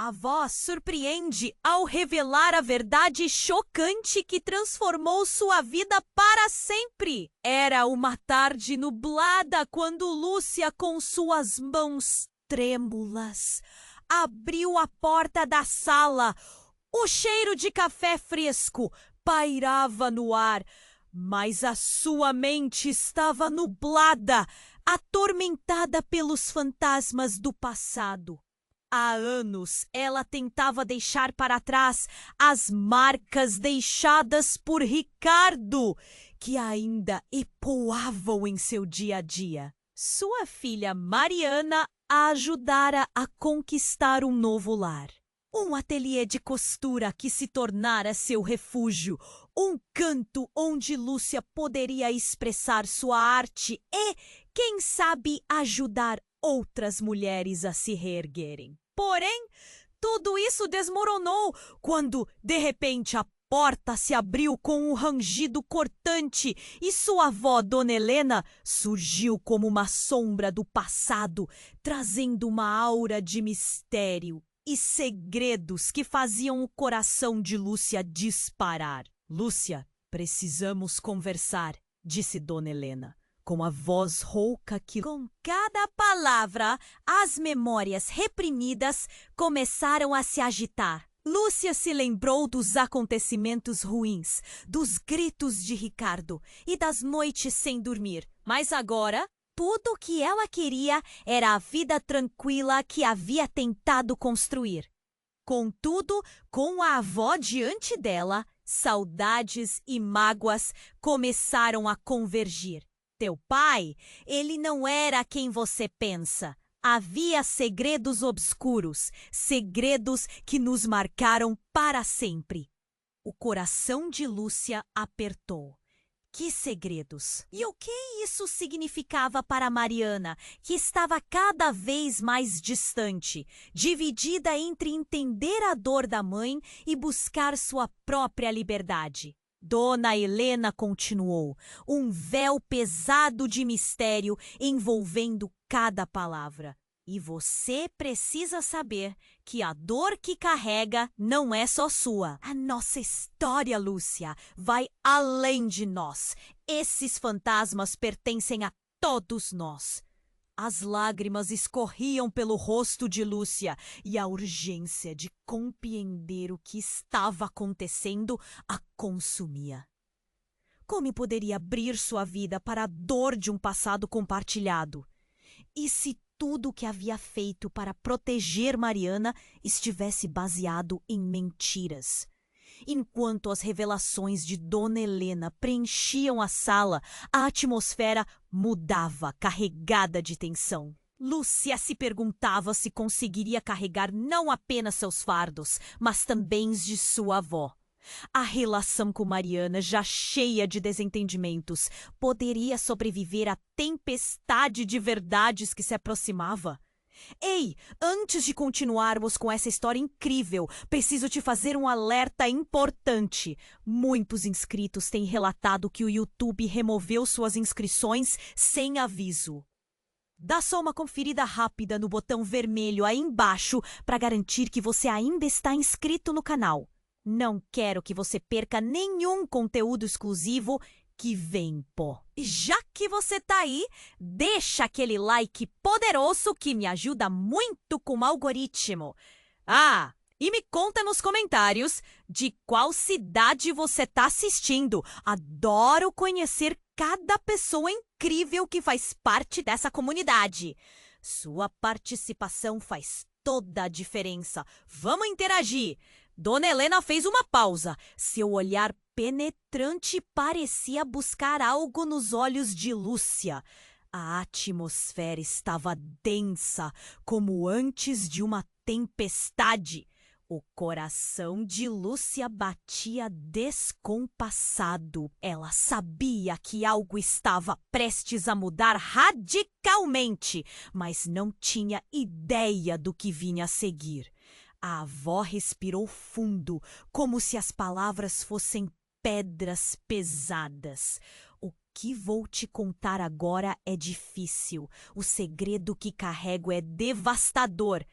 A voz surpreende ao revelar a verdade chocante que transformou sua vida para sempre. Era uma tarde nublada quando Lúcia, com suas mãos trêmulas, abriu a porta da sala. O cheiro de café fresco pairava no ar, mas a sua mente estava nublada, atormentada pelos fantasmas do passado. Há anos ela tentava deixar para trás as marcas deixadas por Ricardo, que ainda ecoavam em seu dia a dia. Sua filha Mariana a ajudara a conquistar um novo lar. Um ateliê de costura que se tornara seu refúgio, um canto onde Lúcia poderia expressar sua arte e, quem sabe, ajudar outras mulheres a se reerguerem. Porém, tudo isso desmoronou quando, de repente, a porta se abriu com um rangido cortante e sua avó, Dona Helena, surgiu como uma sombra do passado, trazendo uma aura de mistério e segredos que faziam o coração de Lúcia disparar. Lúcia, precisamos conversar, disse Dona Helena, com a voz rouca que, com cada palavra, as memórias reprimidas começaram a se agitar. Lúcia se lembrou dos acontecimentos ruins, dos gritos de Ricardo e das noites sem dormir. Mas agora, tudo o que ela queria era a vida tranquila que havia tentado construir. Contudo, com a avó diante dela, saudades e mágoas começaram a convergir. Teu pai, ele não era quem você pensa. Havia segredos obscuros, segredos que nos marcaram para sempre. O coração de Lúcia apertou. Que segredos? E o que isso significava para Mariana, que estava cada vez mais distante, dividida entre entender a dor da mãe e buscar sua própria liberdade? Dona Helena continuou, um véu pesado de mistério envolvendo cada palavra. E você precisa saber que a dor que carrega não é só sua. A nossa história, Lúcia, vai além de nós. Esses fantasmas pertencem a todos nós. As lágrimas escorriam pelo rosto de Lúcia e a urgência de compreender o que estava acontecendo a consumia. Como poderia abrir sua vida para a dor de um passado compartilhado? E se tudo o que havia feito para proteger Mariana estivesse baseado em mentiras? Enquanto as revelações de Dona Helena preenchiam a sala, a atmosfera mudava, carregada de tensão. Lúcia se perguntava se conseguiria carregar não apenas seus fardos, mas também os de sua avó. A relação com Mariana, já cheia de desentendimentos, poderia sobreviver à tempestade de verdades que se aproximava? Ei, antes de continuarmos com essa história incrível, preciso te fazer um alerta importante. Muitos inscritos têm relatado que o YouTube removeu suas inscrições sem aviso. Dá só uma conferida rápida no botão vermelho aí embaixo para garantir que você ainda está inscrito no canal. Não quero que você perca nenhum conteúdo exclusivo que vem, pô. E já que você tá aí, deixa aquele like poderoso que me ajuda muito com o algoritmo. Ah, e me conta nos comentários de qual cidade você tá assistindo. Adoro conhecer cada pessoa incrível que faz parte dessa comunidade. Sua participação faz toda a diferença. Vamos interagir. Dona Helena fez uma pausa. Seu olhar penetrante parecia buscar algo nos olhos de Lúcia. A atmosfera estava densa, como antes de uma tempestade. O coração de Lúcia batia descompassado. Ela sabia que algo estava prestes a mudar radicalmente, mas não tinha ideia do que vinha a seguir. A avó respirou fundo, como se as palavras fossem pedras pesadas. O que vou te contar agora é difícil. O segredo que carrego é devastador.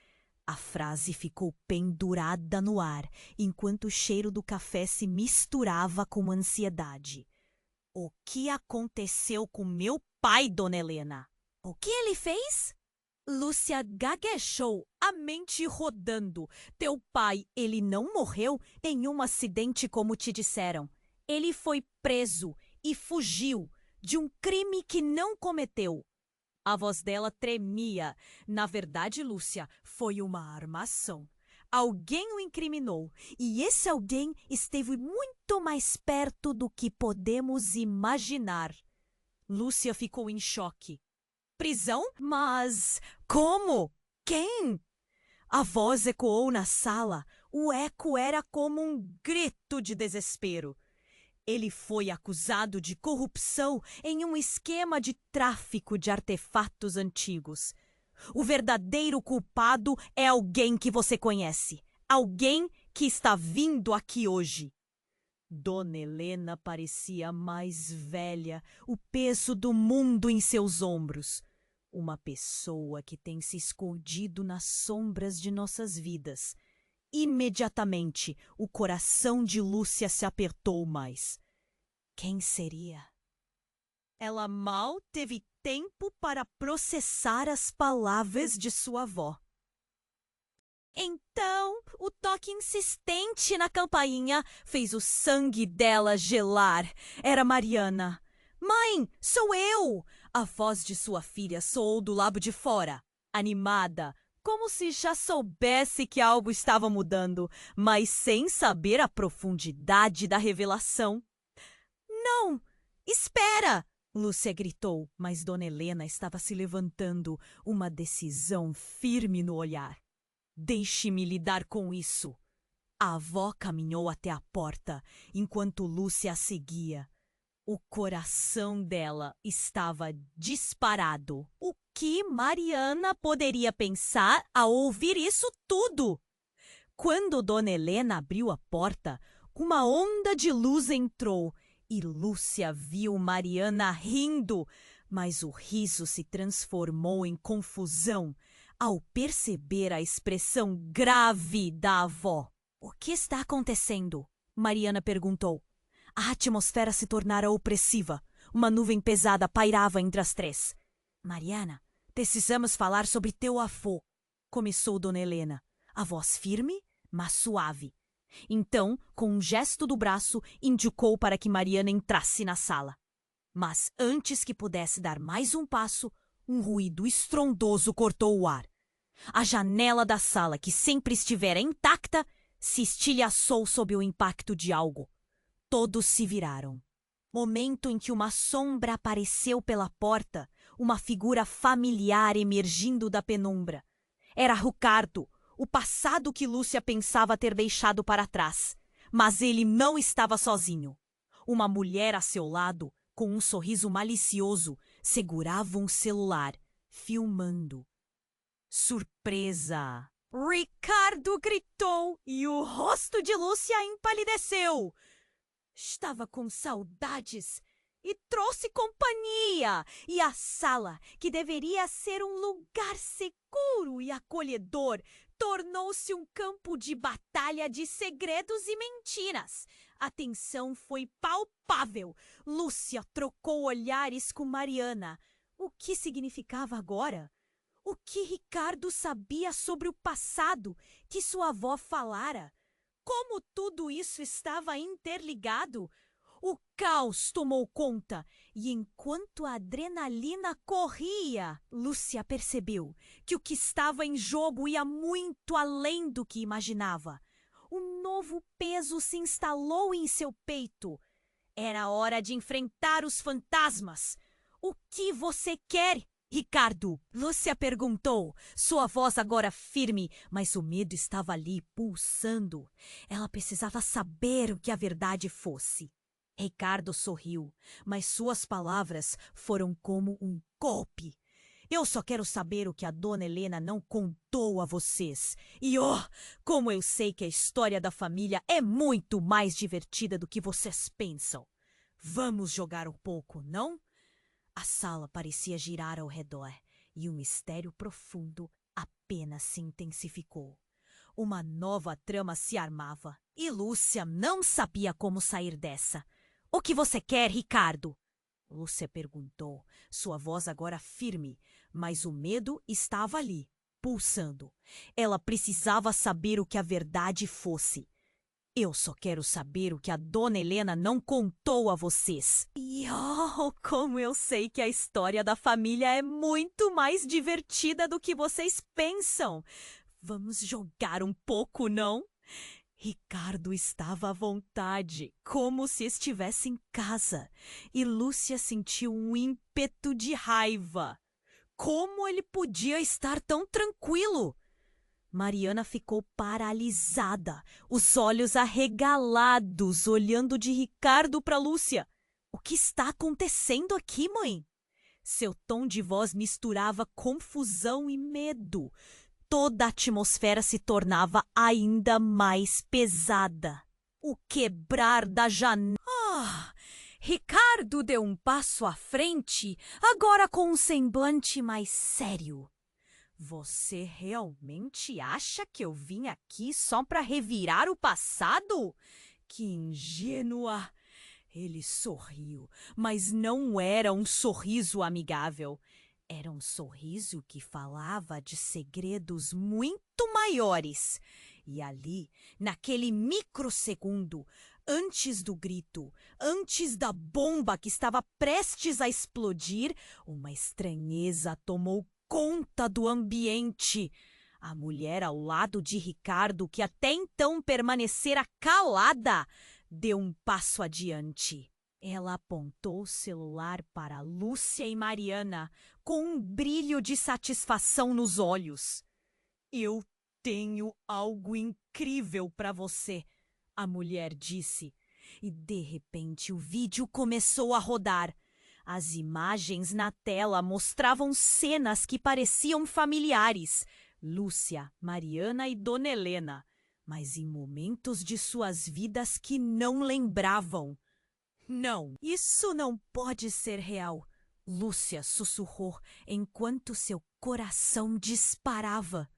A frase ficou pendurada no ar, enquanto o cheiro do café se misturava com a ansiedade. O que aconteceu com meu pai, Dona Helena? O que ele fez? Lúcia gaguejou, a mente rodando. Teu pai, ele não morreu em um acidente como te disseram. Ele foi preso e fugiu de um crime que não cometeu. A voz dela tremia. Na verdade, Lúcia, foi uma armação. Alguém o incriminou, e esse alguém esteve muito mais perto do que podemos imaginar. Lúcia ficou em choque. Prisão? Mas como? Quem? A voz ecoou na sala. O eco era como um grito de desespero. Ele foi acusado de corrupção em um esquema de tráfico de artefatos antigos. O verdadeiro culpado é alguém que você conhece. Alguém que está vindo aqui hoje. Dona Helena parecia mais velha, o peso do mundo em seus ombros. Uma pessoa que tem se escondido nas sombras de nossas vidas. Imediatamente, o coração de Lúcia se apertou mais. Quem seria? Ela mal teve tempo para processar as palavras de sua avó. Então, o toque insistente na campainha fez o sangue dela gelar. Era Mariana. Mãe, sou eu! A voz de sua filha soou do lado de fora, animada, como se já soubesse que algo estava mudando, mas sem saber a profundidade da revelação. Não! Espera! Lúcia gritou, mas Dona Helena estava se levantando, uma decisão firme no olhar. Deixe-me lidar com isso. A avó caminhou até a porta, enquanto Lúcia a seguia. O coração dela estava disparado. O que Mariana poderia pensar ao ouvir isso tudo? Quando Dona Helena abriu a porta, uma onda de luz entrou e Lúcia viu Mariana rindo, mas o riso se transformou em confusão ao perceber a expressão grave da avó. O que está acontecendo? Mariana perguntou. A atmosfera se tornara opressiva. Uma nuvem pesada pairava entre as três. Mariana, precisamos falar sobre teu avô, começou Dona Helena, a voz firme, mas suave. Então, com um gesto do braço, indicou para que Mariana entrasse na sala. Mas antes que pudesse dar mais um passo, um ruído estrondoso cortou o ar. A janela da sala, que sempre estivera intacta, se estilhaçou sob o impacto de algo. Todos se viraram. Momento em que uma sombra apareceu pela porta, uma figura familiar emergindo da penumbra. Era Ricardo, o passado que Lúcia pensava ter deixado para trás. Mas ele não estava sozinho. Uma mulher a seu lado, com um sorriso malicioso, segurava um celular, filmando. Surpresa! Ricardo gritou e o rosto de Lúcia empalideceu. Estava com saudades e trouxe companhia. E a sala, que deveria ser um lugar seguro e acolhedor, tornou-se um campo de batalha de segredos e mentiras. A tensão foi palpável. Lúcia trocou olhares com Mariana. O que significava agora? O que Ricardo sabia sobre o passado que sua avó falara? Como tudo isso estava interligado? O caos tomou conta e enquanto a adrenalina corria, Lúcia percebeu que o que estava em jogo ia muito além do que imaginava. Um novo peso se instalou em seu peito. Era hora de enfrentar os fantasmas. O que você quer, Ricardo? Lúcia perguntou, sua voz agora firme, mas o medo estava ali, pulsando. Ela precisava saber o que a verdade fosse. Ricardo sorriu, mas suas palavras foram como um golpe. Eu só quero saber o que a Dona Helena não contou a vocês. E como eu sei que a história da família é muito mais divertida do que vocês pensam. Vamos jogar um pouco, não? A sala parecia girar ao redor e um mistério profundo apenas se intensificou. Uma nova trama se armava e Lúcia não sabia como sair dessa. O que você quer, Ricardo? Lúcia perguntou, sua voz agora firme, mas o medo estava ali, pulsando. Ela precisava saber o que a verdade fosse. Eu só quero saber o que a dona Helena não contou a vocês. E como eu sei que a história da família é muito mais divertida do que vocês pensam. Vamos jogar um pouco, não? Ricardo estava à vontade, como se estivesse em casa, e Lúcia sentiu um ímpeto de raiva. Como ele podia estar tão tranquilo? Mariana ficou paralisada, os olhos arregalados, olhando de Ricardo para Lúcia. O que está acontecendo aqui, mãe? Seu tom de voz misturava confusão e medo. Toda a atmosfera se tornava ainda mais pesada. O quebrar da janela. Ricardo deu um passo à frente, agora com um semblante mais sério. Você realmente acha que eu vim aqui só para revirar o passado? Que ingênua! Ele sorriu, mas não era um sorriso amigável. Era um sorriso que falava de segredos muito maiores. E ali, naquele microsegundo, antes do grito, antes da bomba que estava prestes a explodir, uma estranheza tomou conta do ambiente. A mulher ao lado de Ricardo, que até então permanecera calada, deu um passo adiante. Ela apontou o celular para Lúcia e Mariana, com um brilho de satisfação nos olhos. Eu tenho algo incrível para você, a mulher disse. E de repente o vídeo começou a rodar. As imagens na tela mostravam cenas que pareciam familiares. Lúcia, Mariana e Dona Helena, mas em momentos de suas vidas que não lembravam. Não, isso não pode ser real, Lúcia sussurrou enquanto seu coração disparava.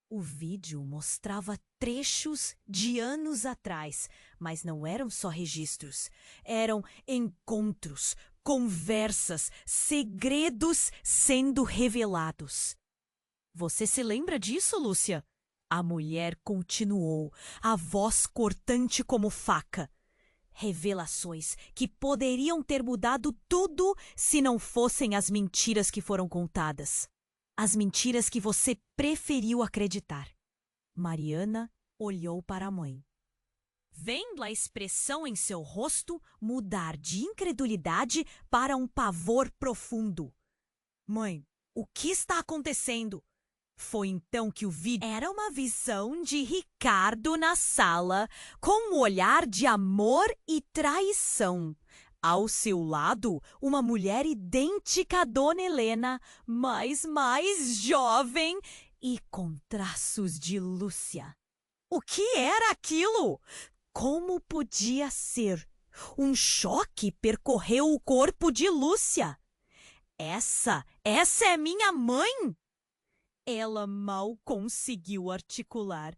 O vídeo mostrava trechos de anos atrás, mas não eram só registros. Eram encontros, conversas, segredos sendo revelados. Você se lembra disso, Lúcia? A mulher continuou, a voz cortante como faca. Revelações que poderiam ter mudado tudo se não fossem as mentiras que foram contadas. As mentiras que você preferiu acreditar. Mariana olhou para a mãe. Vendo a expressão em seu rosto mudar de incredulidade para um pavor profundo. Mãe, o que está acontecendo? Foi então que o vídeo era uma visão de Ricardo na sala, com um olhar de amor e traição. Ao seu lado, uma mulher idêntica à Dona Helena, mas mais jovem e com traços de Lúcia. O que era aquilo? Como podia ser? Um choque percorreu o corpo de Lúcia. Essa é minha mãe? Ela mal conseguiu articular.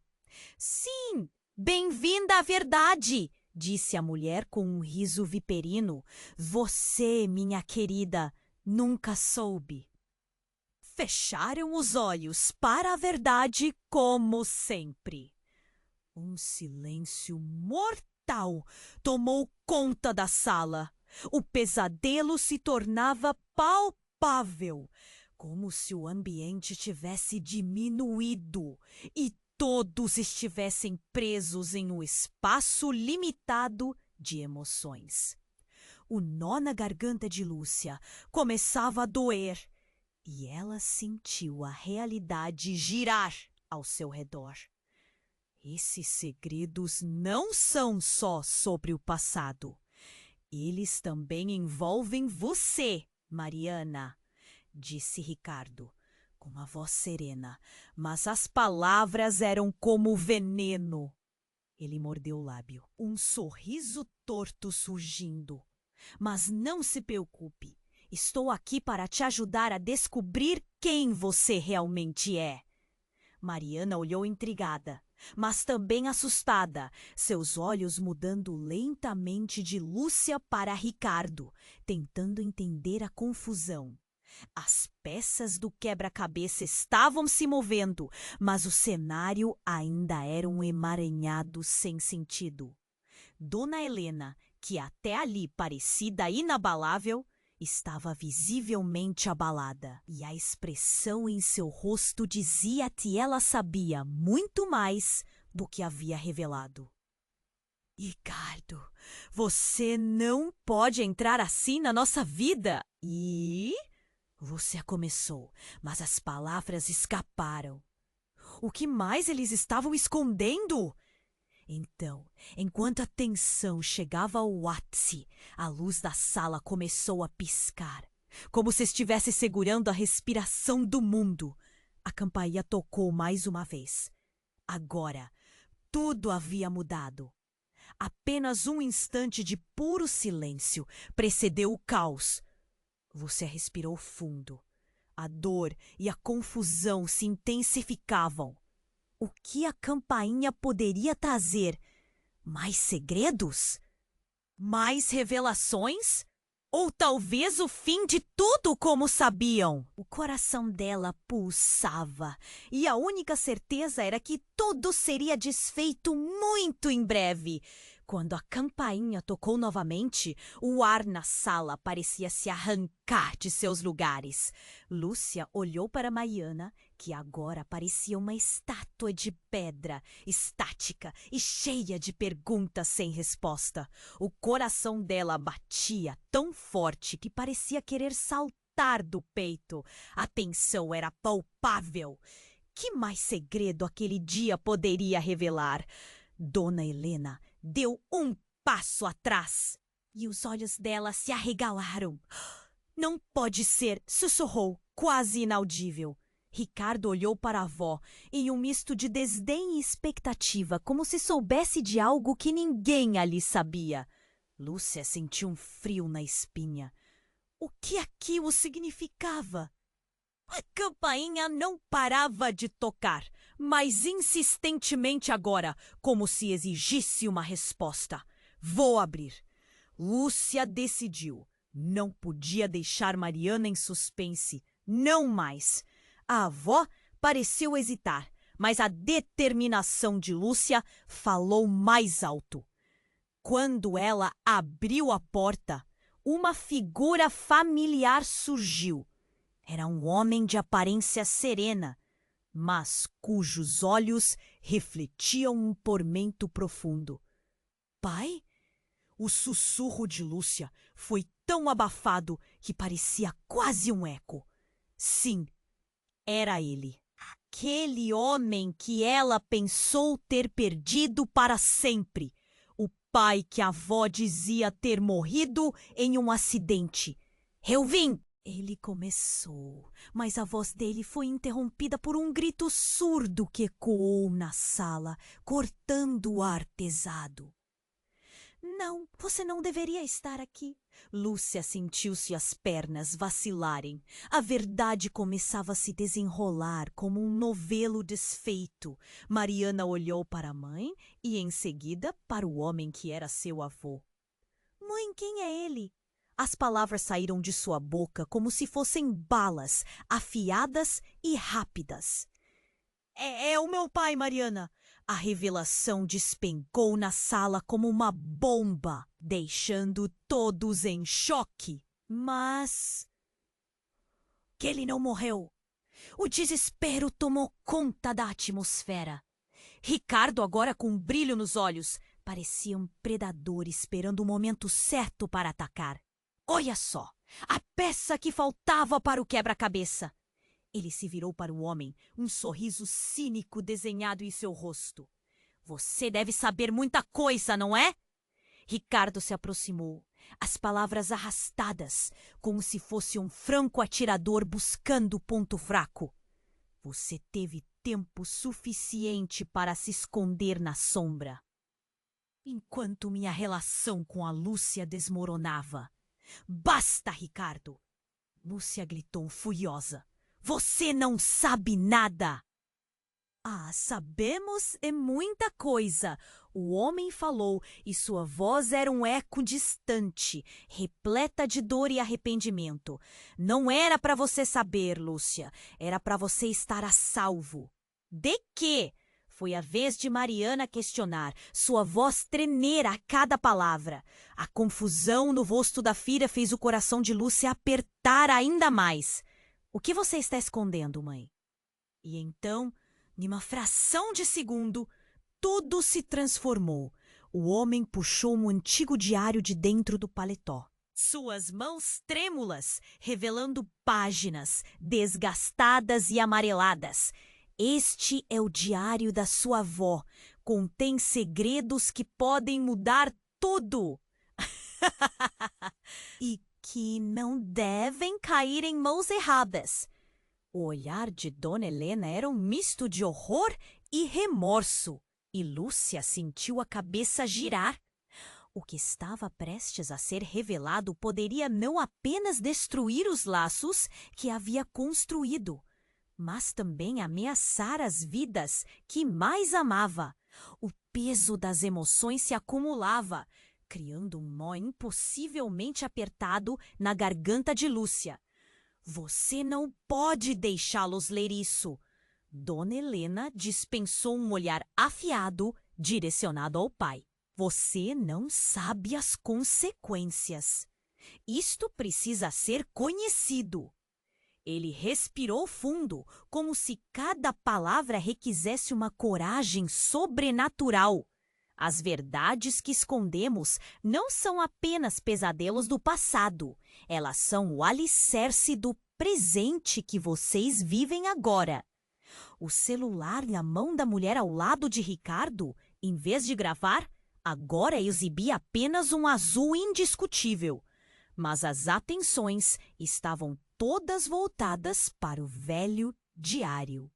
Sim, bem-vinda à verdade, disse a mulher com um riso viperino. Você, minha querida, nunca soube. Fecharam os olhos para a verdade como sempre. Um silêncio mortal tomou conta da sala. O pesadelo se tornava palpável, como se o ambiente tivesse diminuído e todos estivessem presos em um espaço limitado de emoções. O nó na garganta de Lúcia começava a doer e ela sentiu a realidade girar ao seu redor. Esses segredos não são só sobre o passado. Eles também envolvem você, Mariana, disse Ricardo, com uma voz serena, mas as palavras eram como veneno. Ele mordeu o lábio, um sorriso torto surgindo. Mas não se preocupe, estou aqui para te ajudar a descobrir quem você realmente é. Mariana olhou intrigada, mas também assustada, seus olhos mudando lentamente de Lúcia para Ricardo, tentando entender a confusão. As peças do quebra-cabeça estavam se movendo, mas o cenário ainda era um emaranhado sem sentido. Dona Helena, que até ali parecida inabalável, estava visivelmente abalada, e a expressão em seu rosto dizia que ela sabia muito mais do que havia revelado. Ricardo, você não pode entrar assim na nossa vida. E... Lúcia começou, mas as palavras escaparam. O que mais eles estavam escondendo? Então, enquanto a tensão chegava ao ápice, a luz da sala começou a piscar, como se estivesse segurando a respiração do mundo. A campainha tocou mais uma vez. Agora, tudo havia mudado. Apenas um instante de puro silêncio precedeu o caos. Lúcia respirou fundo. A dor e a confusão se intensificavam. O que a campainha poderia trazer? Mais segredos? Mais revelações? Ou talvez o fim de tudo como sabiam? O coração dela pulsava, e a única certeza era que tudo seria desfeito muito em breve. Quando a campainha tocou novamente, o ar na sala parecia se arrancar de seus lugares. Lúcia olhou para Mariana, que agora parecia uma estátua de pedra, estática e cheia de perguntas sem resposta. O coração dela batia tão forte que parecia querer saltar do peito. A tensão era palpável. Que mais segredo aquele dia poderia revelar? Dona Helena deu um passo atrás e os olhos dela se arregalaram. Não pode ser, sussurrou, quase inaudível. Ricardo olhou para a avó em um misto de desdém e expectativa, como se soubesse de algo que ninguém ali sabia. Lúcia sentiu um frio na espinha. O que aquilo significava? A campainha não parava de tocar, mas insistentemente agora, como se exigisse uma resposta. Vou abrir. Lúcia decidiu. Não podia deixar Mariana em suspense. Não mais. A avó pareceu hesitar, mas a determinação de Lúcia falou mais alto. Quando ela abriu a porta, uma figura familiar surgiu. Era um homem de aparência serena, mas cujos olhos refletiam um tormento profundo. Pai? O sussurro de Lúcia foi tão abafado que parecia quase um eco. Sim, era ele. Aquele homem que ela pensou ter perdido para sempre. O pai que a avó dizia ter morrido em um acidente. Eu vim! Ele começou, mas a voz dele foi interrompida por um grito surdo que ecoou na sala, cortando o ar pesado. Não, você não deveria estar aqui. Lúcia sentiu-se as pernas vacilarem. A verdade começava a se desenrolar como um novelo desfeito. Mariana olhou para a mãe e, em seguida, para o homem que era seu avô. Mãe, quem é ele? As palavras saíram de sua boca como se fossem balas, afiadas e rápidas. É o meu pai, Mariana. A revelação despencou na sala como uma bomba, deixando todos em choque. Mas... que ele não morreu. O desespero tomou conta da atmosfera. Ricardo, agora com um brilho nos olhos, parecia um predador esperando o momento certo para atacar. Olha só, a peça que faltava para o quebra-cabeça. Ele se virou para o homem, um sorriso cínico desenhado em seu rosto. Você deve saber muita coisa, não é? Ricardo se aproximou, as palavras arrastadas, como se fosse um franco atirador buscando o ponto fraco. Você teve tempo suficiente para se esconder na sombra. Enquanto minha relação com a Lúcia desmoronava. Basta, Ricardo! Lúcia gritou furiosa. Você não sabe nada! Sabemos é muita coisa. O homem falou e sua voz era um eco distante, repleta de dor e arrependimento. Não era para você saber, Lúcia. Era para você estar a salvo. De quê? Foi a vez de Mariana questionar, sua voz tremer a cada palavra. A confusão no rosto da filha fez o coração de Lúcia apertar ainda mais. O que você está escondendo, mãe? E então, numa fração de segundo, tudo se transformou. O homem puxou um antigo diário de dentro do paletó. Suas mãos trêmulas, revelando páginas desgastadas e amareladas. Este é o diário da sua avó. Contém segredos que podem mudar tudo. E que não devem cair em mãos erradas. O olhar de Dona Helena era um misto de horror e remorso, e Lúcia sentiu a cabeça girar. O que estava prestes a ser revelado poderia não apenas destruir os laços que havia construído, mas também ameaçar as vidas que mais amava. O peso das emoções se acumulava, criando um nó impossivelmente apertado na garganta de Lúcia. Você não pode deixá-los ler isso. Dona Helena dispensou um olhar afiado direcionado ao pai. Você não sabe as consequências. Isto precisa ser conhecido. Ele respirou fundo, como se cada palavra requisesse uma coragem sobrenatural. As verdades que escondemos não são apenas pesadelos do passado. Elas são o alicerce do presente que vocês vivem agora. O celular na mão da mulher ao lado de Ricardo, em vez de gravar, agora exibia apenas um azul indiscutível. Mas as atenções estavam todas voltadas para o velho diário.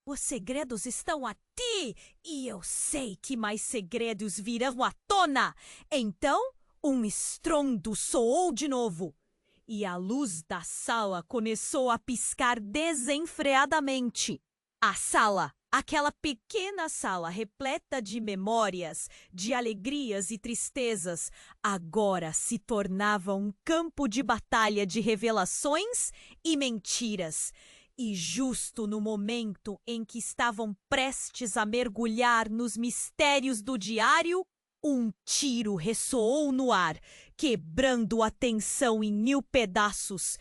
Os segredos estão a ti, e eu sei que mais segredos virão à tona. Então, um estrondo soou de novo, e a luz da sala começou a piscar desenfreadamente. A sala, aquela pequena sala repleta de memórias, de alegrias e tristezas, agora se tornava um campo de batalha de revelações e mentiras. E justo no momento em que estavam prestes a mergulhar nos mistérios do diário, um tiro ressoou no ar, quebrando a tensão em 1000 pedaços.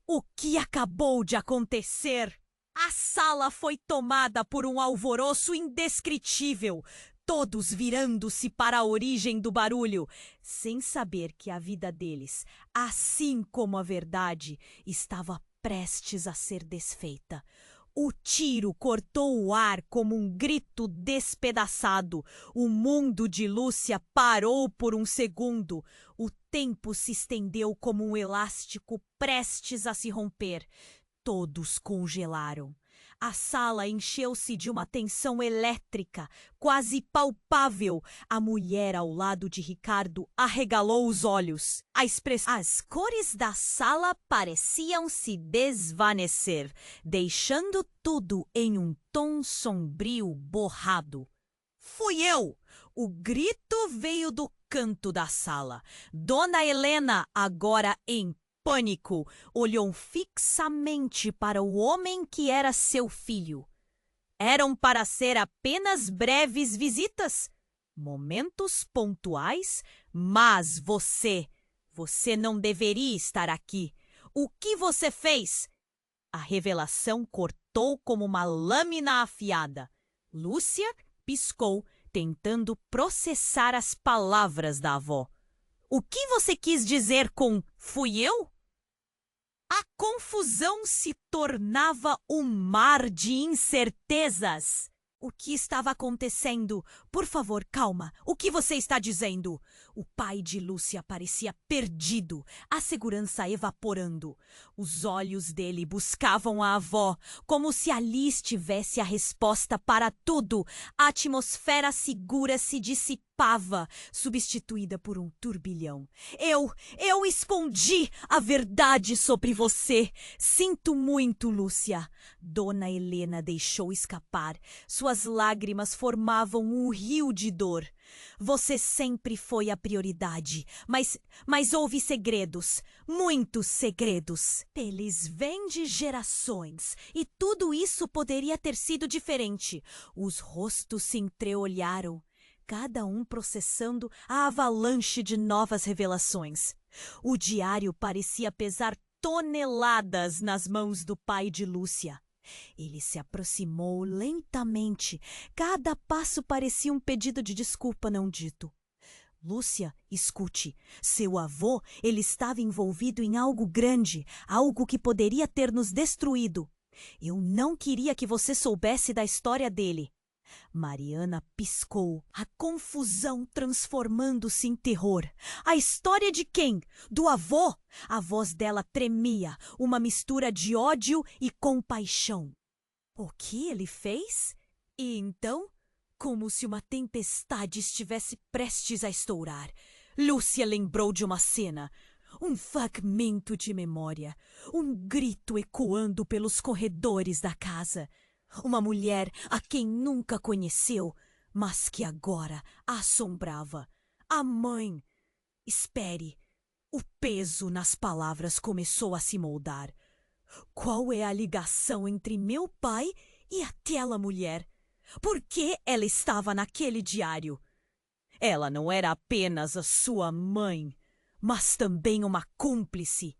O que acabou de acontecer? A sala foi tomada por um alvoroço indescritível, todos virando-se para a origem do barulho, sem saber que a vida deles, assim como a verdade, estava prestes a ser desfeita. O tiro cortou o ar como um grito despedaçado. O mundo de Lúcia parou por um segundo. O tempo se estendeu como um elástico prestes a se romper. Todos congelaram. A sala encheu-se de uma tensão elétrica, quase palpável. A mulher ao lado de Ricardo arregalou os olhos. As cores da sala pareciam se desvanecer, deixando tudo em um tom sombrio borrado. Fui eu! O grito veio do canto da sala. Dona Helena, agora em pânico, olhou fixamente para o homem que era seu filho. Eram para ser apenas breves visitas, momentos pontuais, mas você não deveria estar aqui. O que você fez? A revelação cortou como uma lâmina afiada. Lúcia piscou, tentando processar as palavras da avó. O que você quis dizer com fui eu? A confusão se tornava um mar de incertezas. O que estava acontecendo? Por favor, calma. O que você está dizendo? O pai de Lúcia parecia perdido, a segurança evaporando. Os olhos dele buscavam a avó, como se ali estivesse a resposta para tudo. A atmosfera segura se dissipava escapava, substituída por um turbilhão. Eu escondi a verdade sobre você. Sinto muito, Lúcia. Dona Helena deixou escapar. Suas lágrimas formavam um rio de dor. Você sempre foi a prioridade, mas houve segredos, muitos segredos. Eles vêm de gerações, e tudo isso poderia ter sido diferente. Os rostos se entreolharam, cada um processando a avalanche de novas revelações. O diário parecia pesar toneladas nas mãos do pai de Lúcia. Ele se aproximou lentamente. Cada passo parecia um pedido de desculpa não dito. Lúcia, escute. Seu avô, ele estava envolvido em algo grande, algo que poderia ter nos destruído. Eu não queria que você soubesse da história dele. Mariana piscou, a confusão transformando-se em terror. A história de quem? Do avô? A voz dela tremia, uma mistura de ódio e compaixão. O que ele fez? E então, como se uma tempestade estivesse prestes a estourar, Lúcia lembrou de uma cena. Um fragmento de memória, um grito ecoando pelos corredores da casa. Uma mulher a quem nunca conheceu, mas que agora a assombrava. A mãe. Espere. O peso nas palavras começou a se moldar. Qual é a ligação entre meu pai e aquela mulher? Por que ela estava naquele diário? Ela não era apenas a sua mãe, mas também uma cúmplice.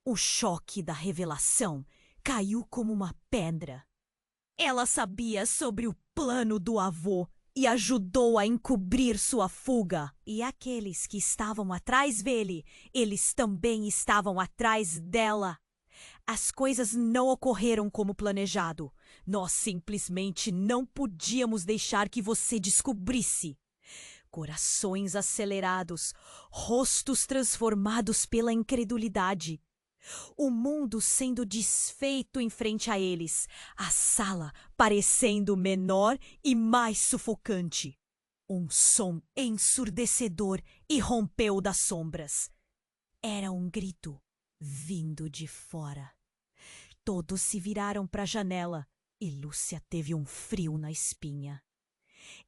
O choque da revelação caiu como uma pedra. Ela sabia sobre o plano do avô e ajudou a encobrir sua fuga. E aqueles que estavam atrás dele, eles também estavam atrás dela. As coisas não ocorreram como planejado. Nós simplesmente não podíamos deixar que você descobrisse. Corações acelerados, rostos transformados pela incredulidade. O mundo sendo desfeito em frente a eles, a sala parecendo menor e mais sufocante. Um som ensurdecedor irrompeu das sombras. Era um grito vindo de fora. Todos se viraram para a janela e Lúcia teve um frio na espinha.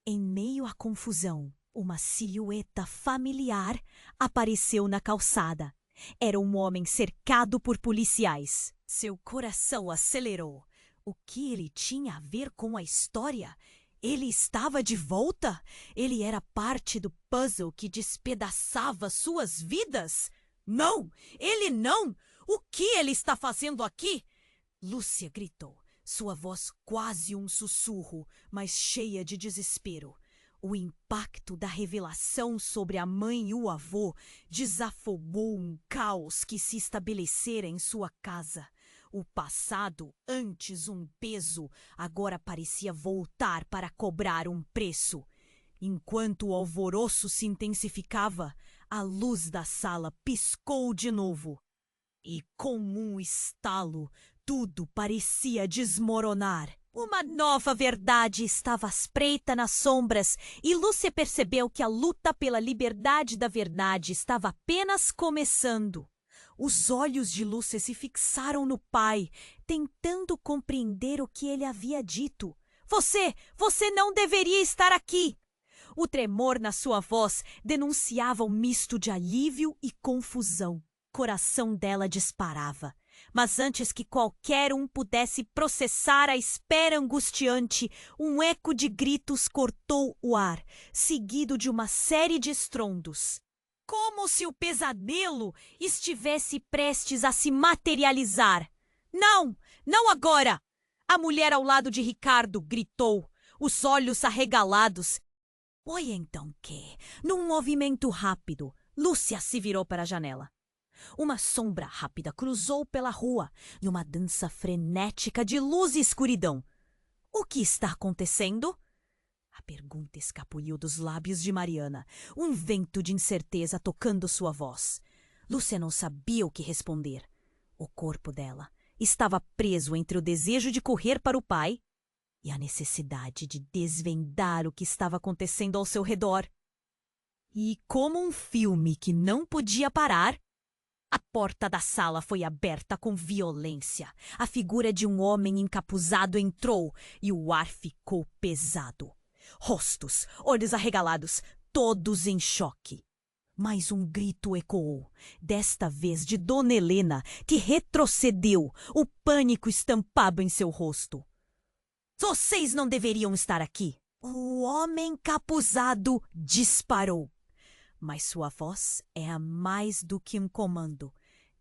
Em meio à confusão, uma silhueta familiar apareceu na calçada. Era um homem cercado por policiais. Seu coração acelerou. O que ele tinha a ver com a história? Ele estava de volta? Ele era parte do puzzle que despedaçava suas vidas? Não! Ele não! O que ele está fazendo aqui? Lúcia gritou, sua voz quase um sussurro, mas cheia de desespero. O impacto da revelação sobre a mãe e o avô desafogou um caos que se estabelecera em sua casa. O passado, antes um peso, agora parecia voltar para cobrar um preço. Enquanto o alvoroço se intensificava, a luz da sala piscou de novo. E com um estalo, tudo parecia desmoronar. Uma nova verdade estava à espreita nas sombras e Lúcia percebeu que a luta pela liberdade da verdade estava apenas começando. Os olhos de Lúcia se fixaram no pai, tentando compreender o que ele havia dito. Você não deveria estar aqui! O tremor na sua voz denunciava um misto de alívio e confusão. O coração dela disparava. Mas antes que qualquer um pudesse processar a espera angustiante, um eco de gritos cortou o ar, seguido de uma série de estrondos. Como se o pesadelo estivesse prestes a se materializar. Não! Não agora! A mulher ao lado de Ricardo gritou, os olhos arregalados. Foi então que, num movimento rápido, Lúcia se virou para a janela. Uma sombra rápida cruzou pela rua, e uma dança frenética de luz e escuridão. O que está acontecendo? A pergunta escapuliu dos lábios de Mariana, um vento de incerteza tocando sua voz. Lúcia não sabia o que responder. O corpo dela estava preso entre o desejo de correr para o pai e a necessidade de desvendar o que estava acontecendo ao seu redor. E como um filme que não podia parar, a porta da sala foi aberta com violência. A figura de um homem encapuzado entrou e o ar ficou pesado. Rostos, olhos arregalados, todos em choque. Mas um grito ecoou, desta vez de Dona Helena, que retrocedeu, o pânico estampado em seu rosto. Vocês não deveriam estar aqui. O homem encapuzado disparou. Mas sua voz era mais do que um comando.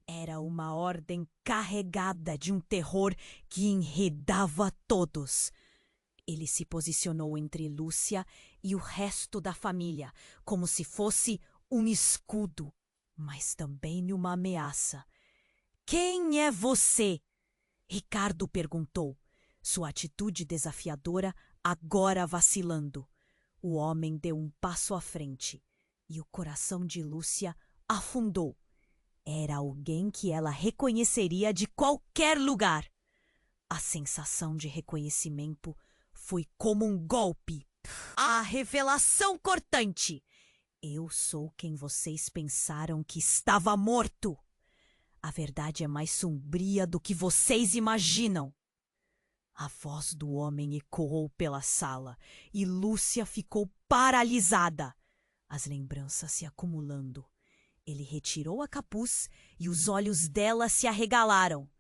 Era uma ordem carregada de um terror que enredava todos. Ele se posicionou entre Lúcia e o resto da família, como se fosse um escudo, mas também uma ameaça. Quem é você? Ricardo perguntou, sua atitude desafiadora agora vacilando. O homem deu um passo à frente e o coração de Lúcia afundou. Era alguém que ela reconheceria de qualquer lugar. A sensação de reconhecimento foi como um golpe. A revelação cortante. Eu sou quem vocês pensaram que estava morto. A verdade é mais sombria do que vocês imaginam. A voz do homem ecoou pela sala e Lúcia ficou paralisada. As lembranças se acumulando. Ele retirou a capuz e os olhos dela se arregalaram.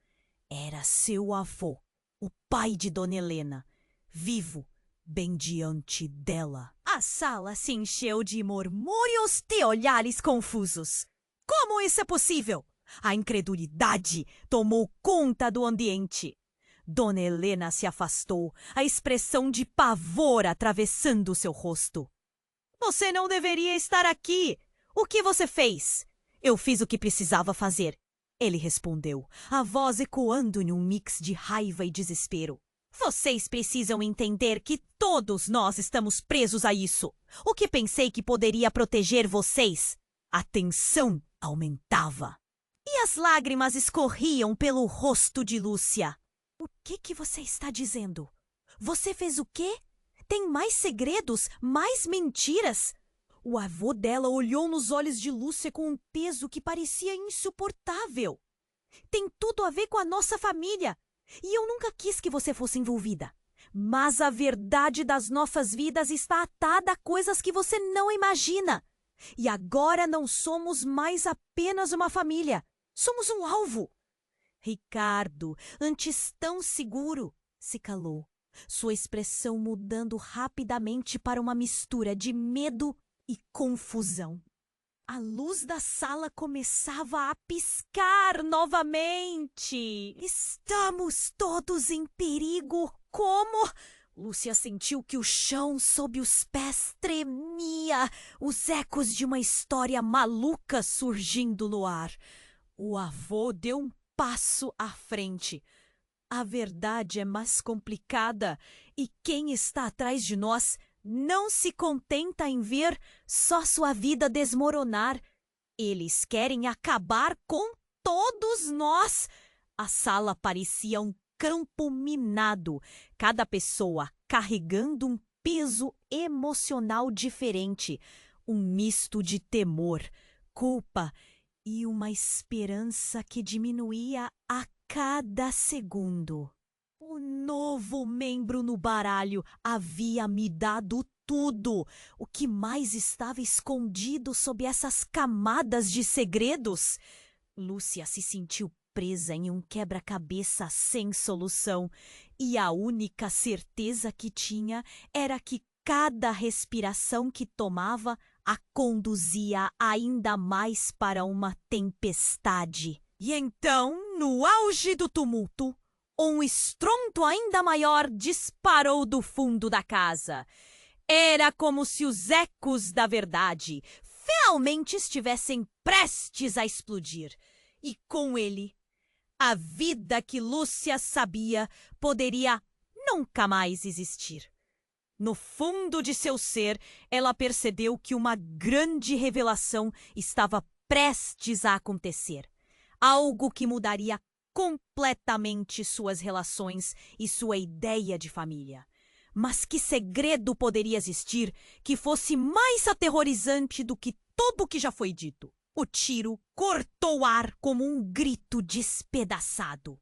Era seu avô, o pai de Dona Helena, vivo, bem diante dela. A sala se encheu de murmúrios e olhares confusos. Como isso é possível? A incredulidade tomou conta do ambiente. Dona Helena se afastou, a expressão de pavor atravessando seu rosto. Você não deveria estar aqui. O que você fez? Eu fiz o que precisava fazer. Ele respondeu, a voz ecoando em um mix de raiva e desespero. Vocês precisam entender que todos nós estamos presos a isso. O que pensei que poderia proteger vocês? A tensão aumentava. E as lágrimas escorriam pelo rosto de Lúcia. O que você está dizendo? Você fez o quê? Tem mais segredos? Mais mentiras? O avô dela olhou nos olhos de Lúcia com um peso que parecia insuportável. Tem tudo a ver com a nossa família. E eu nunca quis que você fosse envolvida. Mas a verdade das nossas vidas está atada a coisas que você não imagina. E agora não somos mais apenas uma família. Somos um alvo. Ricardo, antes tão seguro, se calou, sua expressão mudando rapidamente para uma mistura de medo e confusão. A luz da sala começava a piscar novamente. Estamos todos em perigo. Como? Lúcia sentiu que o chão sob os pés tremia, os ecos de uma história maluca surgindo no ar. O avô deu um passo à frente. A verdade é mais complicada e quem está atrás de nós não se contenta em ver só sua vida desmoronar. Eles querem acabar com todos nós. A sala parecia um campo minado, cada pessoa carregando um peso emocional diferente, um misto de temor, culpa e uma esperança que diminuía a cada segundo. O novo membro no baralho havia me dado tudo. O que mais estava escondido sob essas camadas de segredos? Lúcia se sentiu presa em um quebra-cabeça sem solução, e a única certeza que tinha era que cada respiração que tomava a conduzia ainda mais para uma tempestade. E então, no auge do tumulto, um estrondo ainda maior disparou do fundo da casa. Era como se os ecos da verdade realmente estivessem prestes a explodir. E com ele, a vida que Lúcia sabia poderia nunca mais existir. No fundo de seu ser, ela percebeu que uma grande revelação estava prestes a acontecer. Algo que mudaria completamente suas relações e sua ideia de família. Mas que segredo poderia existir que fosse mais aterrorizante do que tudo o que já foi dito? O tiro cortou o ar como um grito despedaçado.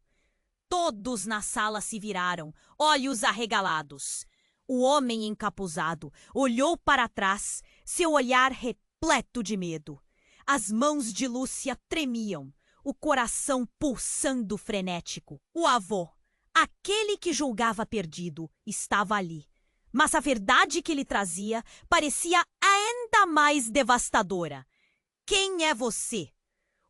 Todos na sala se viraram, olhos arregalados. O homem encapuzado olhou para trás, seu olhar repleto de medo. As mãos de Lúcia tremiam, o coração pulsando frenético. O avô, aquele que julgava perdido, estava ali. Mas a verdade que ele trazia parecia ainda mais devastadora. Quem é você?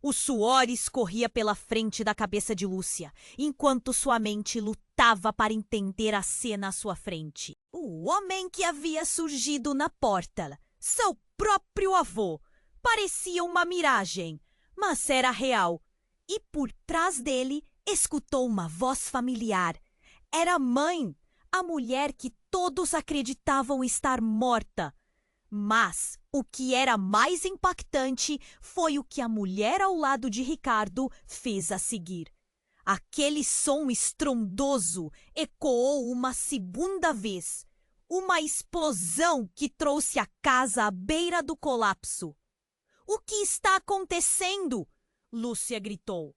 O suor escorria pela frente da cabeça de Lúcia, enquanto sua mente lutava para entender a cena à sua frente. O homem que havia surgido na porta, seu próprio avô, parecia uma miragem, mas era real. E por trás dele, escutou uma voz familiar. Era a mãe, a mulher que todos acreditavam estar morta. Mas o que era mais impactante foi o que a mulher ao lado de Ricardo fez a seguir. Aquele som estrondoso ecoou uma segunda vez. Uma explosão que trouxe a casa à beira do colapso. "O que está acontecendo?" Lúcia gritou.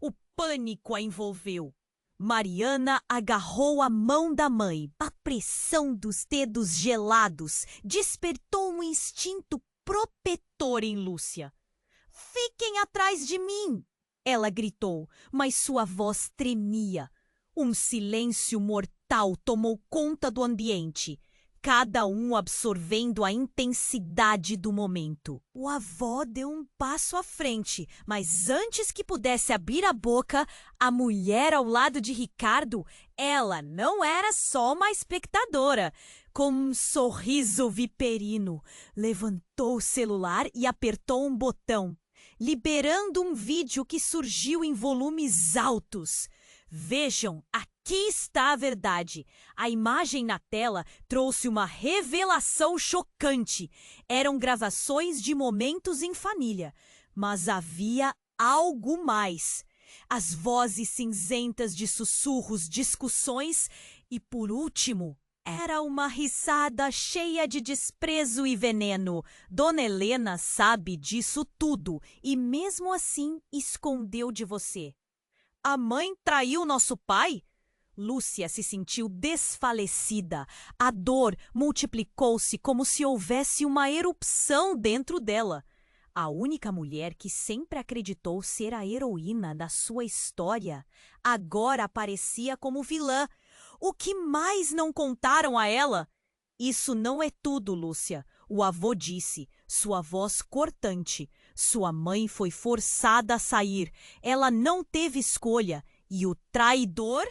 O pânico a envolveu. Mariana agarrou a mão da mãe. A pressão dos dedos gelados despertou um instinto protetor em Lúcia. "Fiquem atrás de mim!" ela gritou, mas sua voz tremia. Um silêncio mortal tomou conta do ambiente, cada um absorvendo a intensidade do momento. O avô deu um passo à frente, mas antes que pudesse abrir a boca, a mulher ao lado de Ricardo, ela não era só uma espectadora. Com um sorriso viperino, levantou o celular e apertou um botão, liberando um vídeo que surgiu em volumes altos. Vejam, aqui está a verdade. A imagem na tela trouxe uma revelação chocante. Eram gravações de momentos em família, mas havia algo mais. As vozes cinzentas de sussurros, discussões e, por último, era uma risada cheia de desprezo e veneno. Dona Helena sabe disso tudo e, mesmo assim, escondeu de você. "A mãe traiu nosso pai?" Lúcia se sentiu desfalecida. A dor multiplicou-se como se houvesse uma erupção dentro dela. A única mulher que sempre acreditou ser a heroína da sua história agora aparecia como vilã. O que mais não contaram a ela? "Isso não é tudo, Lúcia", o avô disse, sua voz cortante. "Sua mãe foi forçada a sair. Ela não teve escolha. E o traidor?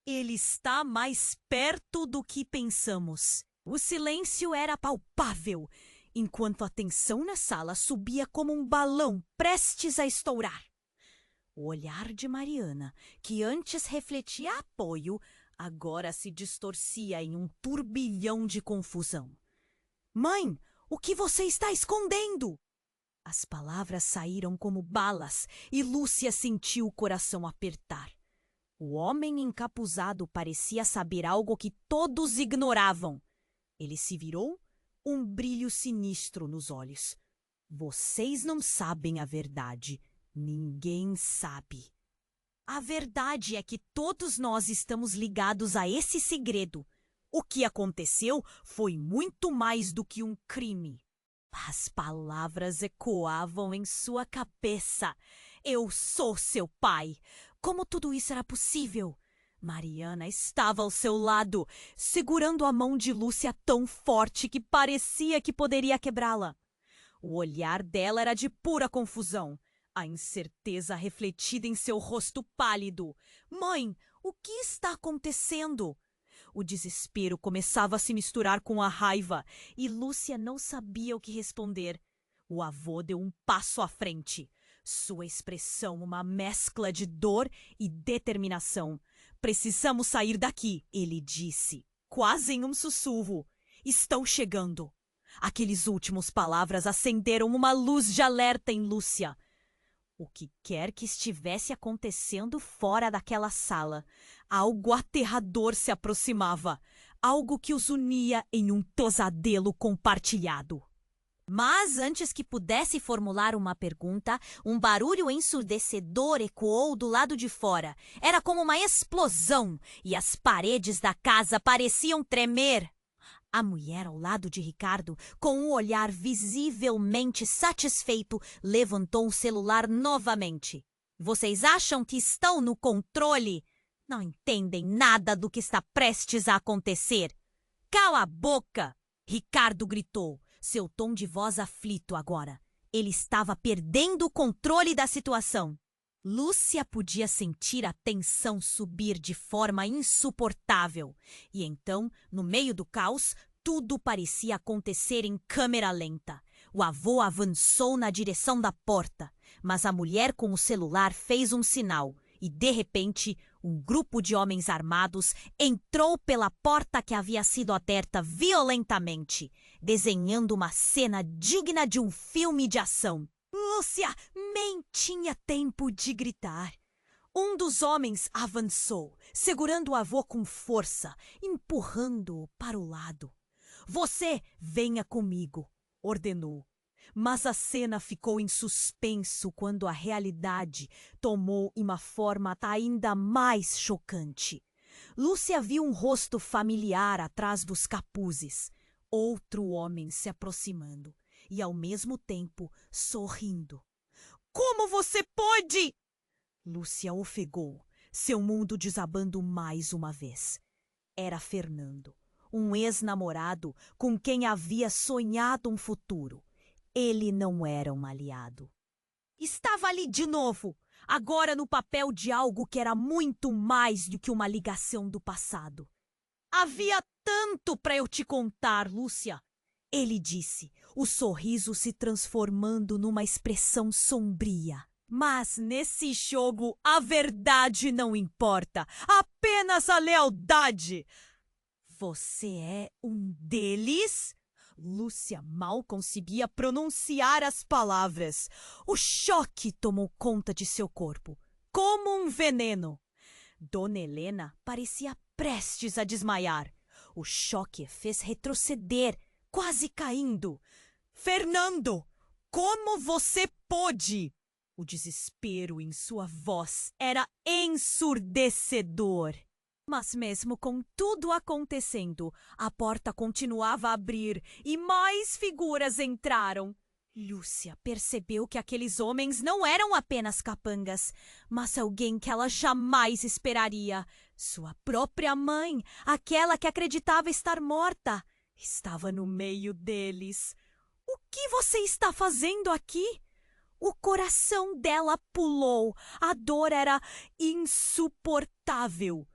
Ele está mais perto do que pensamos." O silêncio era palpável, enquanto a tensão na sala subia como um balão prestes a estourar. O olhar de Mariana, que antes refletia apoio, agora se distorcia em um turbilhão de confusão. "Mãe, o que você está escondendo?" As palavras saíram como balas e Lúcia sentiu o coração apertar. O homem encapuzado parecia saber algo que todos ignoravam. Ele se virou, um brilho sinistro nos olhos. "Vocês não sabem a verdade. Ninguém sabe. A verdade é que todos nós estamos ligados a esse segredo. O que aconteceu foi muito mais do que um crime." As palavras ecoavam em sua cabeça. "Eu sou seu pai." Como tudo isso era possível? Mariana estava ao seu lado, segurando a mão de Lúcia tão forte que parecia que poderia quebrá-la. O olhar dela era de pura confusão, a incerteza refletida em seu rosto pálido. "Mãe, o que está acontecendo?" O desespero começava a se misturar com a raiva e Lúcia não sabia o que responder. O avô deu um passo à frente. Sua expressão uma mescla de dor e determinação. "Precisamos sair daqui", ele disse, quase em um sussurro. "Estão chegando." Aqueles últimos palavras acenderam uma luz de alerta em Lúcia. O que quer que estivesse acontecendo fora daquela sala, algo aterrador se aproximava. algo que os unia em um pesadelo compartilhado. Mas antes que pudesse formular uma pergunta, um barulho ensurdecedor ecoou do lado de fora. Era como uma explosão e as paredes da casa pareciam tremer. A mulher ao lado de Ricardo, com um olhar visivelmente satisfeito, levantou o celular novamente. Vocês acham que estão no controle? Não entendem nada do que está prestes a acontecer. Cala a boca! Ricardo gritou, seu tom de voz aflito agora. Ele estava perdendo o controle da situação. Lúcia podia sentir a tensão subir de forma insuportável. E então, no meio do caos, tudo parecia acontecer em câmera lenta. O avô avançou na direção da porta, mas a mulher com o celular fez um sinal e, de repente, um grupo de homens armados entrou pela porta que havia sido aberta violentamente, desenhando uma cena digna de um filme de ação. Lúcia nem tinha tempo de gritar. Um dos homens avançou, segurando o avô com força, empurrando-o para o lado. Você venha comigo, ordenou. Mas a cena ficou em suspenso quando a realidade tomou uma forma ainda mais chocante. Lúcia viu um rosto familiar atrás dos capuzes. Outro homem se aproximando e, ao mesmo tempo, sorrindo. Como você pôde? Lúcia ofegou, seu mundo desabando mais uma vez. Era Fernando, um ex-namorado com quem havia sonhado um futuro. Ele não era um aliado. Estava ali de novo, agora no papel de algo que era muito mais do que uma ligação do passado. Havia tanto para eu te contar, Lúcia, ele disse, o sorriso se transformando numa expressão sombria. Mas nesse jogo a verdade não importa, apenas a lealdade. Você é um deles? Lúcia mal conseguia pronunciar as palavras. O choque tomou conta de seu corpo, como um veneno. Dona Helena parecia prestes a desmaiar. O choque fez retroceder, quase caindo. Fernando, como você pôde? O desespero em sua voz era ensurdecedor. Mas mesmo com tudo acontecendo, a porta continuava a abrir e mais figuras entraram. Lúcia percebeu que aqueles homens não eram apenas capangas, mas alguém que ela jamais esperaria. Sua própria mãe, aquela que acreditava estar morta, estava no meio deles. O que você está fazendo aqui? O coração dela pulou. A dor era insuportável.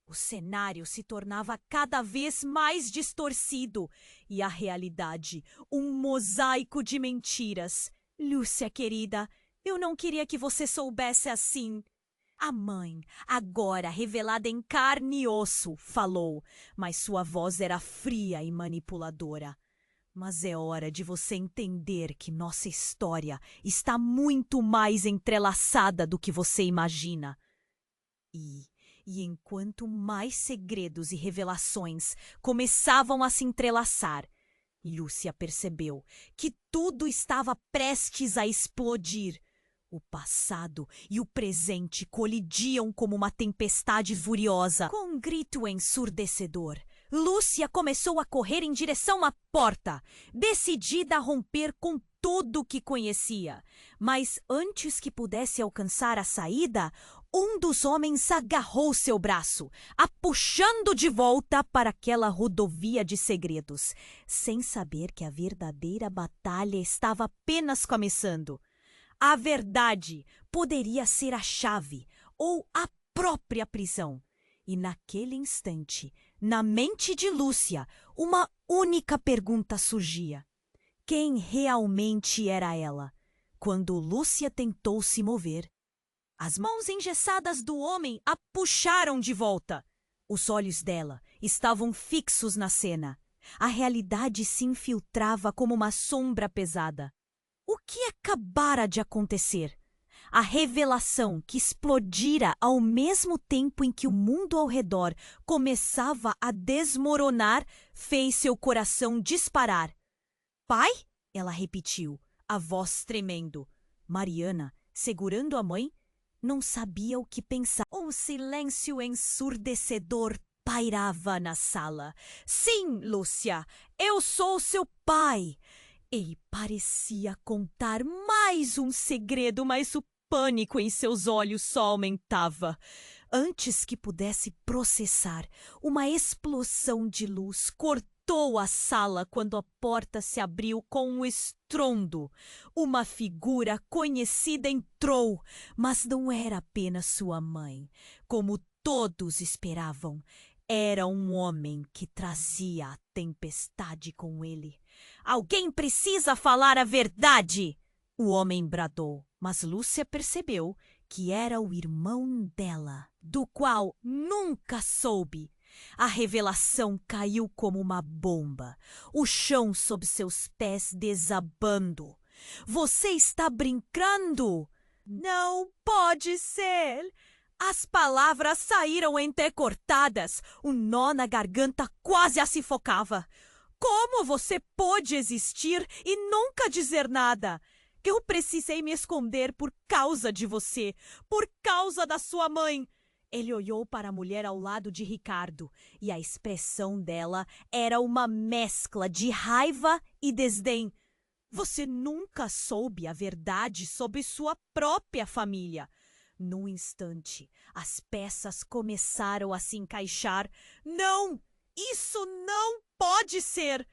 O cenário se tornava cada vez mais distorcido e a realidade, um mosaico de mentiras. Lúcia, querida, eu não queria que você soubesse assim. A mãe, agora revelada em carne e osso, falou, mas sua voz era fria e manipuladora. Mas é hora de você entender que nossa história está muito mais entrelaçada do que você imagina. E enquanto mais segredos e revelações começavam a se entrelaçar, Lúcia percebeu que tudo estava prestes a explodir. O passado e o presente colidiam como uma tempestade furiosa. Com um grito ensurdecedor, Lúcia começou a correr em direção à porta, decidida a romper com tudo que conhecia. Mas antes que pudesse alcançar a saída, um dos homens agarrou seu braço, a puxando de volta para aquela rodovia de segredos, sem saber que a verdadeira batalha estava apenas começando. A verdade poderia ser a chave ou a própria prisão. E naquele instante, na mente de Lúcia, uma única pergunta surgia. Quem realmente era ela? Quando Lúcia tentou se mover, as mãos engessadas do homem a puxaram de volta. Os olhos dela estavam fixos na cena. A realidade se infiltrava como uma sombra pesada. O que acabara de acontecer? A revelação que explodira ao mesmo tempo em que o mundo ao redor começava a desmoronar fez seu coração disparar. Pai? Ela repetiu, a voz tremendo. Mariana, segurando a mãe, não sabia o que pensar. Um silêncio ensurdecedor pairava na sala. Sim, Lúcia, eu sou seu pai. Ele parecia contar mais um segredo, mas o pânico em seus olhos só aumentava. Antes que pudesse processar, uma explosão de luz cortou a sala quando a porta se abriu com um estrondo. Uma figura conhecida entrou, mas não era apenas sua mãe, como todos esperavam. Era um homem que trazia a tempestade com ele. Alguém precisa falar a verdade! O homem bradou, mas Lúcia percebeu que era o irmão dela, do qual nunca soube. A revelação caiu como uma bomba, o chão sob seus pés desabando. Você está brincando? Não pode ser! As palavras saíram entrecortadas, um nó na garganta quase a sufocava. Como você pôde existir e nunca dizer nada? Eu precisei me esconder por causa de você, por causa da sua mãe. Ele olhou para a mulher ao lado de Ricardo, e a expressão dela era uma mescla de raiva e desdém. Você nunca soube a verdade sobre sua própria família. Num instante, as peças começaram a se encaixar. Não! Isso não pode ser!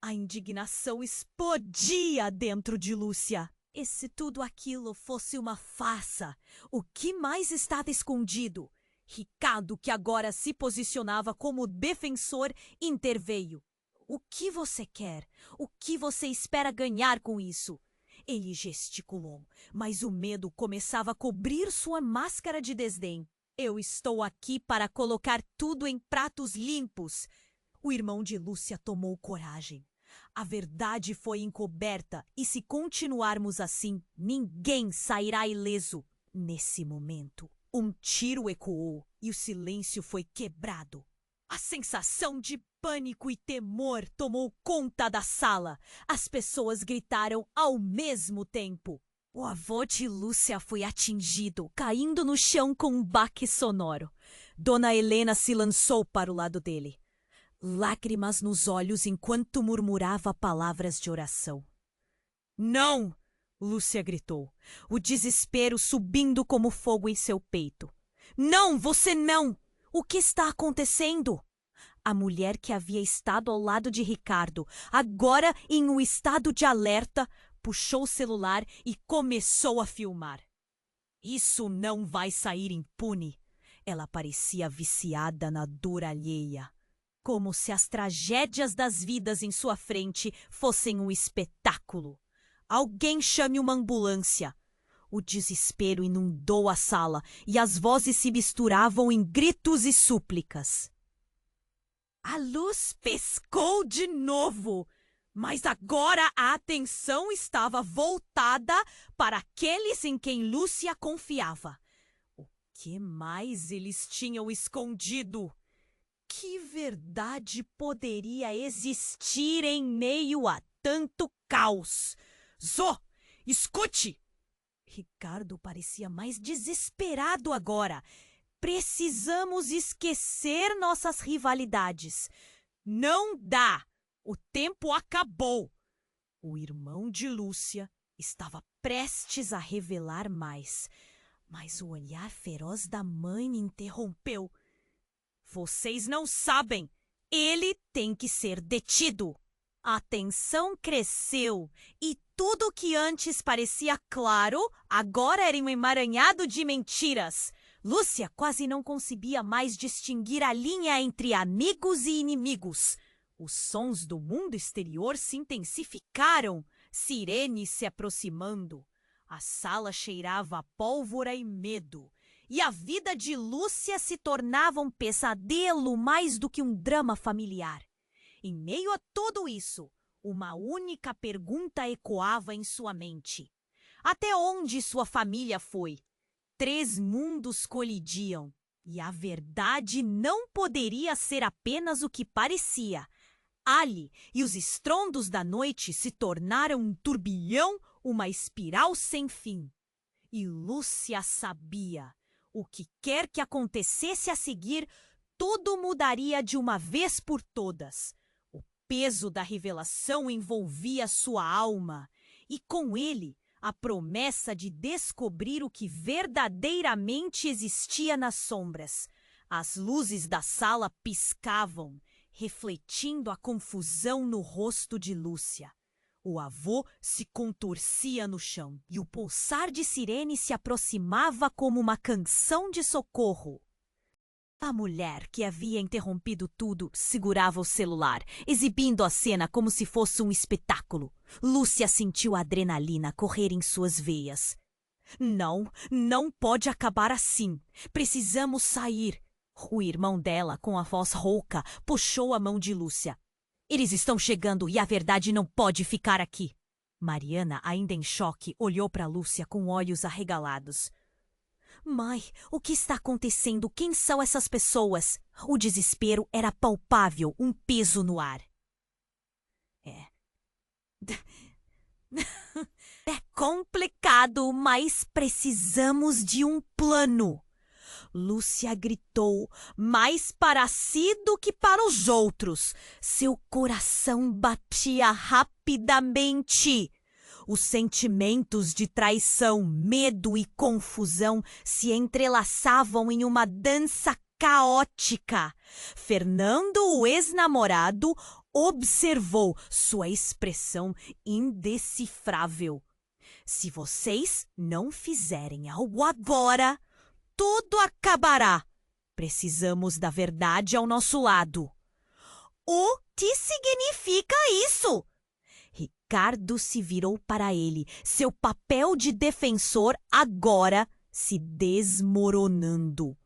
A indignação explodia dentro de Lúcia. E se tudo aquilo fosse uma farsa, o que mais estava escondido? Ricardo, que agora se posicionava como defensor, interveio. O que você quer? O que você espera ganhar com isso? Ele gesticulou, mas o medo começava a cobrir sua máscara de desdém. Eu estou aqui para colocar tudo em pratos limpos. O irmão de Lúcia tomou coragem. A verdade foi encoberta e se continuarmos assim, ninguém sairá ileso. Nesse momento, um tiro ecoou e o silêncio foi quebrado. A sensação de pânico e temor tomou conta da sala. As pessoas gritaram ao mesmo tempo. O avô de Lúcia foi atingido, caindo no chão com um baque sonoro. Dona Helena se lançou para o lado dele, lágrimas nos olhos enquanto murmurava palavras de oração. Não! Lúcia gritou, o desespero subindo como fogo em seu peito. Não, você não! O que está acontecendo? A mulher que havia estado ao lado de Ricardo, agora em um estado de alerta, puxou o celular e começou a filmar. Isso não vai sair impune. Ela parecia viciada na dor alheia, como se as tragédias das vidas em sua frente fossem um espetáculo. Alguém chame uma ambulância. O desespero inundou a sala e as vozes se misturavam em gritos e súplicas. A luz piscou de novo, mas agora a atenção estava voltada para aqueles em quem Lúcia confiava. O que mais eles tinham escondido? Que verdade poderia existir em meio a tanto caos? Zô, escute! Ricardo parecia mais desesperado agora. Precisamos esquecer nossas rivalidades. Não dá! O tempo acabou. O irmão de Lúcia estava prestes a revelar mais, mas o olhar feroz da mãe interrompeu. Vocês não sabem. Ele tem que ser detido. A tensão cresceu e tudo que antes parecia claro, agora era um emaranhado de mentiras. Lúcia quase não conseguia mais distinguir a linha entre amigos e inimigos. Os sons do mundo exterior se intensificaram, sirenes se aproximando. A sala cheirava a pólvora e medo. E a vida de Lúcia se tornava um pesadelo mais do que um drama familiar. Em meio a tudo isso, uma única pergunta ecoava em sua mente. Até onde sua família foi? 3 mundos colidiam, e a verdade não poderia ser apenas o que parecia. Ali e os estrondos da noite se tornaram um turbilhão, uma espiral sem fim. E Lúcia sabia. O que quer que acontecesse a seguir, tudo mudaria de uma vez por todas. O peso da revelação envolvia sua alma, e com ele a promessa de descobrir o que verdadeiramente existia nas sombras. As luzes da sala piscavam, refletindo a confusão no rosto de Lúcia. O avô se contorcia no chão e o pulsar de sirene se aproximava como uma canção de socorro. A mulher, que havia interrompido tudo, segurava o celular, exibindo a cena como se fosse um espetáculo. Lúcia sentiu a adrenalina correr em suas veias. Não pode acabar assim. Precisamos sair. O irmão dela, com a voz rouca, puxou a mão de Lúcia. Eles estão chegando e a verdade não pode ficar aqui. Mariana, ainda em choque, olhou para Lúcia com olhos arregalados. Mãe, o que está acontecendo? Quem são essas pessoas? O desespero era palpável, um peso no ar. É complicado, mas precisamos de um plano. Lúcia gritou, mais para si do que para os outros. Seu coração batia rapidamente. Os sentimentos de traição, medo e confusão se entrelaçavam em uma dança caótica. Fernando, o ex-namorado, observou sua expressão indecifrável. Se vocês não fizerem algo agora, tudo acabará. Precisamos da verdade ao nosso lado. O que significa isso? Ricardo se virou para ele, seu papel de defensor agora se desmoronando.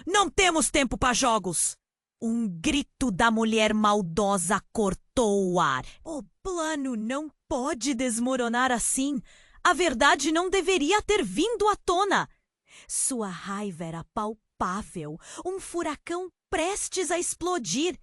Não temos tempo para jogos! Um grito da mulher maldosa cortou o ar. O plano não pode desmoronar assim. A verdade não deveria ter vindo à tona. Sua raiva era palpável, um furacão prestes a explodir.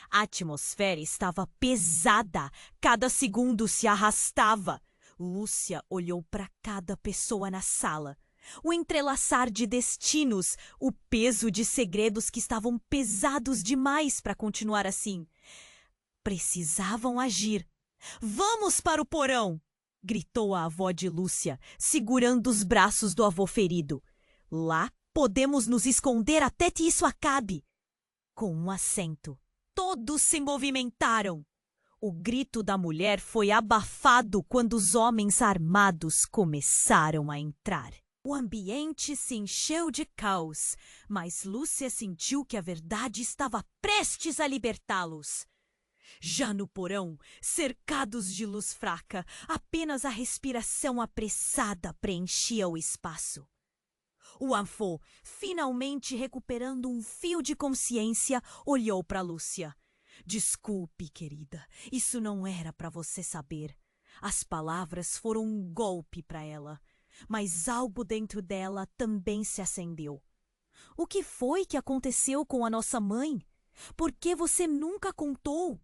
A atmosfera estava pesada, cada segundo se arrastava. Lúcia olhou para cada pessoa na sala. O entrelaçar de destinos, o peso de segredos que estavam pesados demais para continuar assim. Precisavam agir. Vamos para o porão! Gritou a avó de Lúcia, segurando os braços do avô ferido. Lá podemos nos esconder até que isso acabe. Com um acento, todos se movimentaram. O grito da mulher foi abafado quando os homens armados começaram a entrar. O ambiente se encheu de caos, mas Lúcia sentiu que a verdade estava prestes a libertá-los. Já no porão, cercados de luz fraca, apenas a respiração apressada preenchia o espaço. O avô, finalmente recuperando um fio de consciência, olhou para Lúcia. Desculpe, querida, isso não era para você saber. As palavras foram um golpe para ela, mas algo dentro dela também se acendeu. O que foi que aconteceu com a nossa mãe? Por que você nunca contou?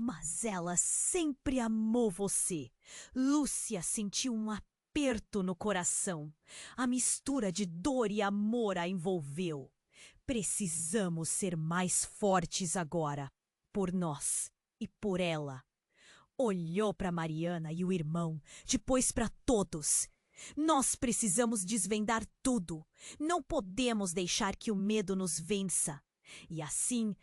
Mas ela sempre amou você. Lúcia sentiu um aperto no coração. A mistura de dor e amor a envolveu. Precisamos ser mais fortes agora, por nós e por ela. Olhou para Mariana e o irmão, depois para todos. Nós precisamos desvendar tudo. Não podemos deixar que o medo nos vença. E assim,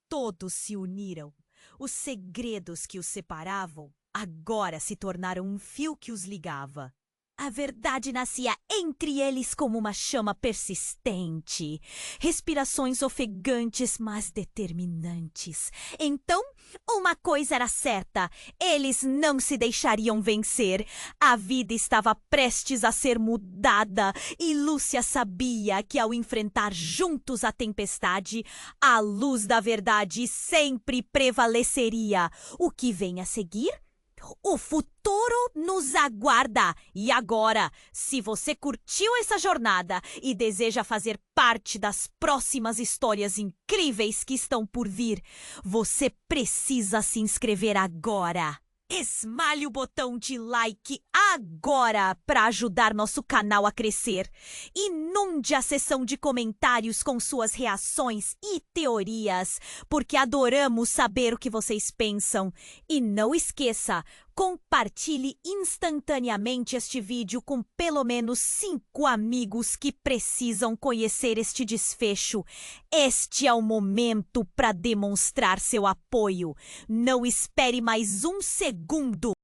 todos se uniram. Os segredos que os separavam agora se tornaram um fio que os ligava. A verdade nascia entre eles como uma chama persistente. Respirações ofegantes, mas determinantes. Então, uma coisa era certa. Eles não se deixariam vencer. A vida estava prestes a ser mudada. E Lúcia sabia que ao enfrentar juntos a tempestade, a luz da verdade sempre prevaleceria. O que vem a seguir? O futuro nos aguarda. E agora, se você curtiu essa jornada e deseja fazer parte das próximas histórias incríveis que estão por vir, você precisa se inscrever agora. Esmalhe o botão de like agora para ajudar nosso canal a crescer. Inunde a seção de comentários com suas reações e teorias, porque adoramos saber o que vocês pensam. E não esqueça, compartilhe instantaneamente este vídeo com pelo menos 5 amigos que precisam conhecer este desfecho. Este é o momento para demonstrar seu apoio. Não espere mais um segundo.